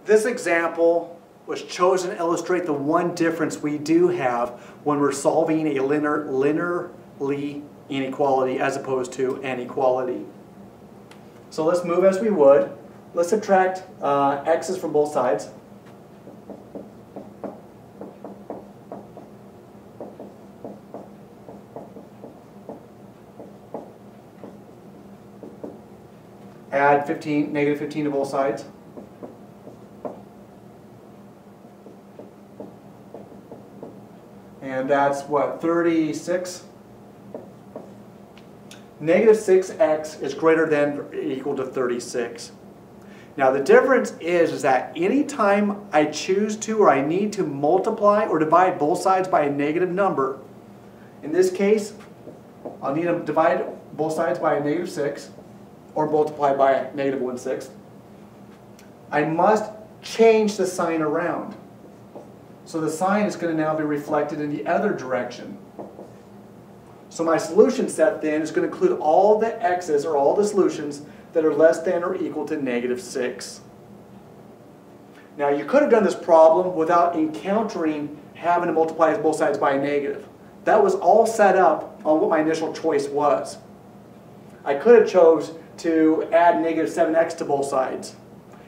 This example was chosen to illustrate the one difference we do have when we're solving a linearly inequality as opposed to an equality. So let's move as we would. Let's subtract x's from both sides. Add negative 15 to both sides. And that's what, 36? Negative 6x is greater than or equal to 36. Now the difference is that anytime I choose to or I need to multiply or divide both sides by a negative number, in this case, I'll need to divide both sides by a negative 6 or multiply by a negative 1/6. I must change the sign around. So the sign is going to now be reflected in the other direction. So my solution set then is going to include all the x's or all the solutions that are less than or equal to negative 6. Now you could have done this problem without encountering having to multiply both sides by a negative. That was all set up on what my initial choice was. I could have chose to add negative 7x to both sides,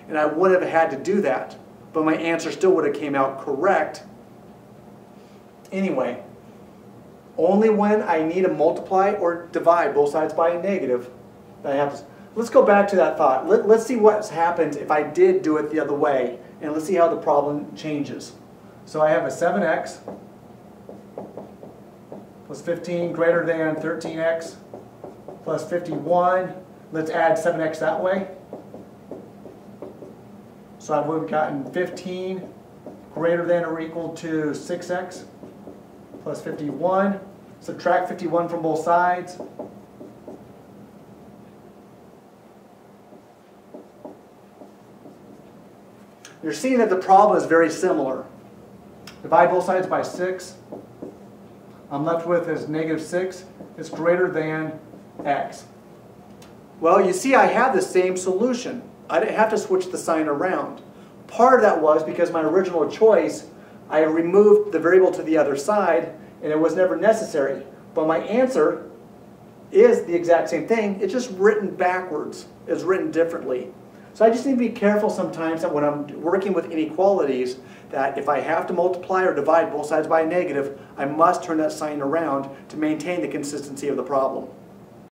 and I would have had to do that, but my answer still would have came out correct. Anyway, only when I need to multiply or divide both sides by a negative that I have to. Let's go back to that thought. Let's see what happens if I did do it the other way, and let's see how the problem changes. So I have a 7x plus 15 greater than 13x plus 51. Let's add 7x that way. So I would have gotten 15 greater than or equal to 6x plus 51. Subtract 51 from both sides. You're seeing that the problem is very similar. Divide both sides by 6. I'm left with is negative 6. It's greater than x. Well, you see I have the same solution. I didn't have to switch the sign around. Part of that was because my original choice, I removed the variable to the other side and it was never necessary. But my answer is the exact same thing. It's just written backwards. It's written differently. So I just need to be careful sometimes that when I'm working with inequalities, that if I have to multiply or divide both sides by a negative, I must turn that sign around to maintain the consistency of the problem.